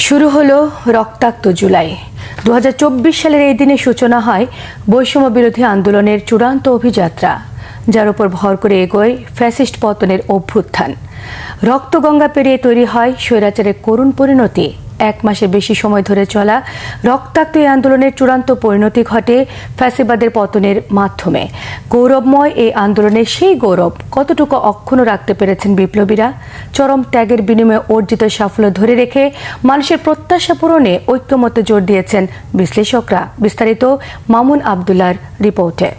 শুরু হলো রক্তাক্ত জুলাই। 2024 সালের এই দিনে সূচনা হয় বৈষম্য বিরোধী আন্দোলনের চূড়ান্ত অভিযাত্রা, যার উপর ভর করে এগোয় ফ্যাসিস্ট পতনের অভ্যুত্থান। রক্তগঙ্গা পেরিয়ে তৈরি হয় স্বৈরাচারের করুণ পরিণতি। এক মাসের বেশি সময় ধরে চলা রক্তাক্ত এই আন্দোলনের চূড়ান্ত পরিণতি ঘটে ফ্যাসিবাদের পতনের মাধ্যমে। গৌরবময় এই আন্দোলনের সেই গৌরব কতটুকু অক্ষুণ্ণ রাখতে পেরেছেন বিপ্লবীরা? চরম ত্যাগের বিনিময়ে অর্জিত সাফল্য ধরে রেখে মানুষের প্রত্যাশা পূরণে ঐক্যমত্যে জোর দিয়েছেন বিশ্লেষকরা। বিস্তারিত মামুন আবদুল্লাহর রিপোর্টে।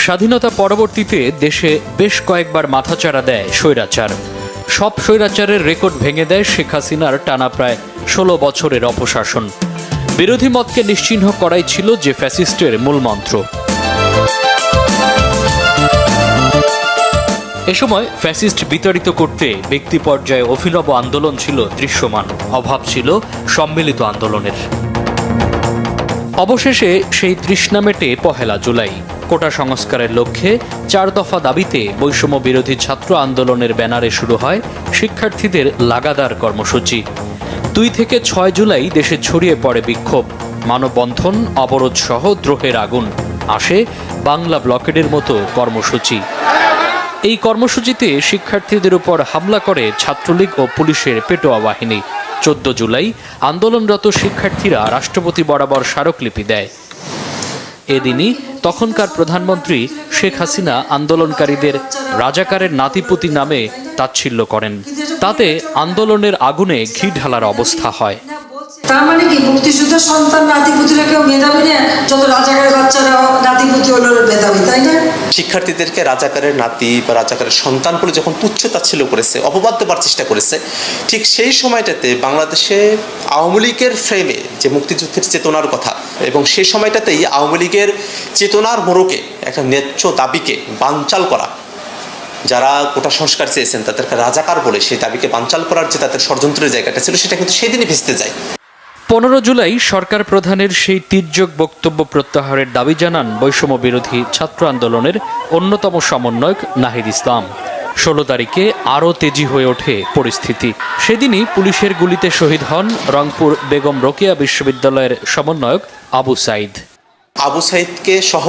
স্বাধীনতা পরবর্তীতে দেশে বেশ কয়েকবার মাথাচাড়া দেয় স্বৈরাচার। সব স্বৈরাচারের রেকর্ড ভেঙে দেয় শেখ হাসিনার টানা প্রায় 16 বছরের অপশাসন। বিরোধী মতকে নিশ্চিহ্ন করাই ছিল যে ফ্যাসিস্টের মূলমন্ত্র। এ সময় ফ্যাসিস্ট বিতাড়িত করতে ব্যক্তি পর্যায়ে অভিনব আন্দোলন ছিল দৃশ্যমান, অভাব ছিল সম্মিলিত আন্দোলনের। অবশেষে সেই তৃষ্ণা মেটে 1 জুলাই। কোটা সংস্কারের লক্ষ্যে 4 দফা দাবিতে বৈষম্য বিরোধী ছাত্র আন্দোলনের ব্যানারে শুরু হয় শিক্ষার্থীদের লাগাতার কর্মসূচি। 2 থেকে 6 জুলাই দেশে ছড়িয়ে পড়ে বিক্ষোভ, মানববন্ধন, অবরোধ সহ দ্রোহের আগুন। আসে বাংলা ব্লকেডের মতো কর্মসূচি। এই কর্মসূচিতে শিক্ষার্থীদের উপর হামলা করে ছাত্রলীগ ও পুলিশের পেটোয়া বাহিনী। 14 জুলাই আন্দোলনরত শিক্ষার্থীরা রাষ্ট্রপতি বরাবর স্মারকলিপি দেয়। এদিনই তখনকার প্রধানমন্ত্রী শেখ হাসিনা আন্দোলনকারীদের রাজাকারের নাতিপুতি নামে তাচ্ছিল্য করেন। তাতে আন্দোলনের আগুনে ঘি ঢালার অবস্থা হয়। তার মানে কি মুক্তিযুদ্ধের সন্তান নাতিপুতিরা কেউ মেধাবী না? যত রাজাকারের বাচ্চারা নাতিপুতি হলো মেধাবী, তাই না? শিক্ষার্থীদেরকে রাজাকারের নাতি বা রাজাকারের সন্তান বলে যখন তুচ্ছতাচ্ছিল্য করেছে, অপবাদ দেবার চেষ্টা করেছে, ঠিক সেই সময়টাতে বাংলাদেশে আওয়ামী লীগের ফ্রেমে যে মুক্তিযুদ্ধের চেতনার কথা, এবং সেই সময়টাতেই আওয়ামী লীগের চেতনার মোড়কে একটা ন্যায্য দাবিকে বানচাল করা, যারা কোটা সংস্কার চেয়েছেন তাদেরকে রাজাকার বলে সেই দাবিকে বানচাল করার যে তাদের ষড়যন্ত্রের জায়গাটা ছিল, সেটা কিন্তু সেই দিনই ভেস্তে যায়। 15 জুলাই সরকার প্রধানের সেই তির্যক বক্তব্য প্রত্যাহারের দাবি জানান বৈষম্য বিরোধী ছাত্র আন্দোলনের অন্যতম সমন্বয়ক নাহিদ ইসলাম। 16 তারিখে আরও তেজি হয়ে ওঠে পরিস্থিতি। সেদিনই পুলিশের গুলিতে শহীদ হন রংপুর বেগম রোকেয়া বিশ্ববিদ্যালয়ের সমন্বয়ক আবু সাইদ। আবু সাইদকে সহ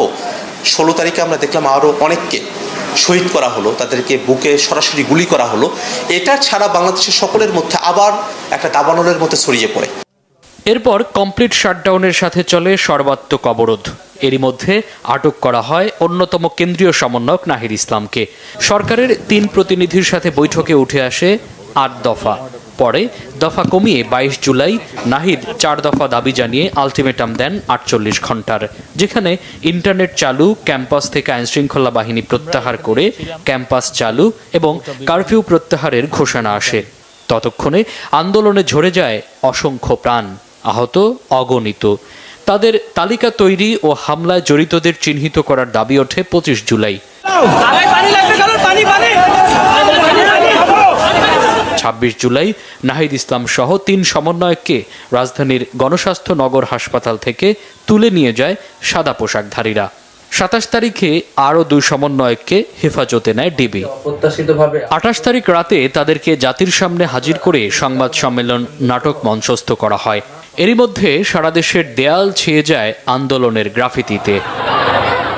16 তারিখে আমরা দেখলাম আরও অনেককে শহীদ করা হলো, তাদেরকে বুকে সরাসরি গুলি করা হলো। এটা ছাড়া বাংলাদেশের সকলের মধ্যে আবার একটা দাবানলের মধ্যে ছড়িয়ে পড়ে। এরপর কমপ্লিট শাটডাউনের সাথে চলে সর্বাত্মক অবরোধ। এরই মধ্যে আটক করা হয় অন্যতম কেন্দ্রীয় সমন্বয়ক নাহিদ ইসলামকে। সরকারের 3 প্রতিনিধির সাথে বৈঠকে উঠে আসে 8 দফা। পরে দফা কমিয়ে 22 জুলাই নাহিদ 4 দফা দাবি জানিয়ে আলটিমেটাম দেন 48 ঘন্টার, যেখানে ইন্টারনেট চালু, ক্যাম্পাস থেকে আইনশৃঙ্খলা বাহিনী প্রত্যাহার করে ক্যাম্পাস চালু এবং কারফিউ প্রত্যাহারের ঘোষণা আসে। ততক্ষণে আন্দোলনে ঝরে যায় অসংখ্য প্রাণ, আহত অগণিত। তাদের তালিকা তৈরি ও হামলায় জড়িতদের চিহ্নিত করার দাবি ওঠে 25 জুলাই। 26 জুলাই নাহিদ ইসলাম সহ 3 সমন্বয়ককে রাজধানীর গণস্বাস্থ্য নগর হাসপাতাল থেকে তুলে নিয়ে যায় সাদা পোশাকধারীরা। 27 তারিখে আরও 2 সমন্বয়ককে হেফাজতে নেয় ডিবি। 28 তারিখ রাতে তাদেরকে জাতির সামনে হাজির করে সংবাদ সম্মেলন নাটক মঞ্চস্থ করা হয়। এরই মধ্যে সারা দেশের দেয়াল ছেয়ে যায় আন্দোলনের গ্রাফিতিতে।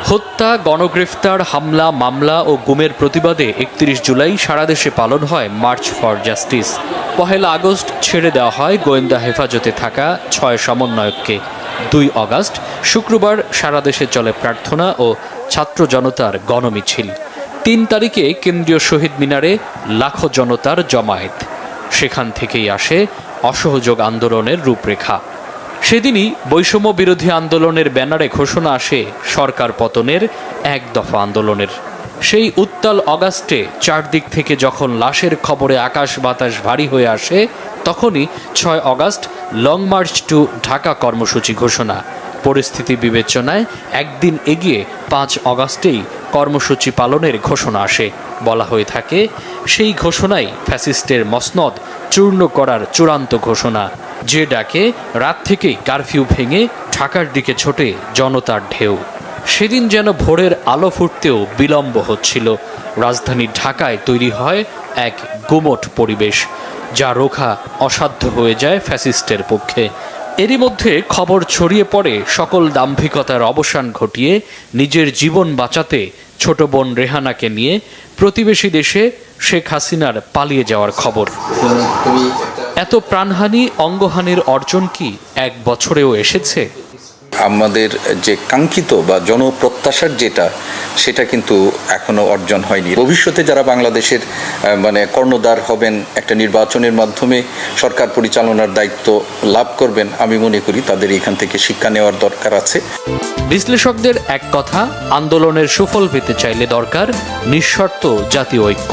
হত্যা, গণগ্রেফতার, হামলা, মামলা ও গুমের প্রতিবাদে 31 জুলাই সারা দেশে পালন হয় মার্চ ফর জাস্টিস। 1 আগস্ট ছেড়ে দেওয়া হয় গোয়েন্দা হেফাজতে থাকা 6 সমন্বয়ককে। 2 আগস্ট শুক্রবার সারা দেশে চলে প্রার্থনা ও ছাত্র জনতার গণমিছিল। 3 তারিখে কেন্দ্রীয় শহীদ মিনারে লাখো জনতার জমায়েত। সেখান থেকেই আসে অসহযোগ আন্দোলনের রূপরেখা। সেদিনই বৈষম্য বিরোধী আন্দোলনের ব্যানারে ঘোষণা আসে সরকার পতনের 1 দফা আন্দোলনের। সেই উত্তাল অগাস্টে চারদিক থেকে যখন লাশের খবরে আকাশ বাতাস ভারী হয়ে আসে, তখনই 6 August long march to Dhaka কর্মসূচি ঘোষণা। পরিস্থিতি বিবেচনায় একদিন এগিয়ে 5 আগস্টেই কর্মসূচি পালনের ঘোষণা আসে। বলা হয়ে থাকে, সেই ঘোষণাই ফ্যাসিস্টের মসনদ চূর্ণ করার চূড়ান্ত ঘোষণা, যে ডাকে রাত থেকেই কারফিউ ভেঙে ঢাকার দিকে ছোটে জনতার ঢেউ। সেদিন যেন ভোরের আলো ফুটতেও বিলম্ব হচ্ছিল। রাজধানী ঢাকায় তৈরি হয় এক গুমোট পরিবেশ, যা রোখা অসাধ্য হয়ে যায় ফ্যাসিস্টের পক্ষে। এরই মধ্যে খবর ছড়িয়ে পড়ে সকল দাম্ভিকতার অবসান ঘটিয়ে নিজের জীবন বাঁচাতে ছোট বোন রেহানাকে নিয়ে প্রতিবেশী দেশে শেখ হাসিনার পালিয়ে যাওয়ার খবর। এত প্রাণহানি, অঙ্গহানির অর্জন কি এক বছরেও এসেছে? আমাদের যে কাঙ্ক্ষিত বা জনপ্রত্যাশার সেটা কিন্তু এখনো অর্জন হয়নি। ভবিষ্যতে যারা বাংলাদেশের কর্ণধার হবেন, একটা নির্বাচনের মাধ্যমে সরকার পরিচালনার দায়িত্ব লাভ করবেন, আমি মনে করি তাদের এখান থেকে শিক্ষা নেওয়ার দরকার আছে। বিশ্লেষকদের এক কথা, আন্দোলনের সুফল পেতে চাইলে দরকার নিঃশর্ত জাতীয় ঐক্য।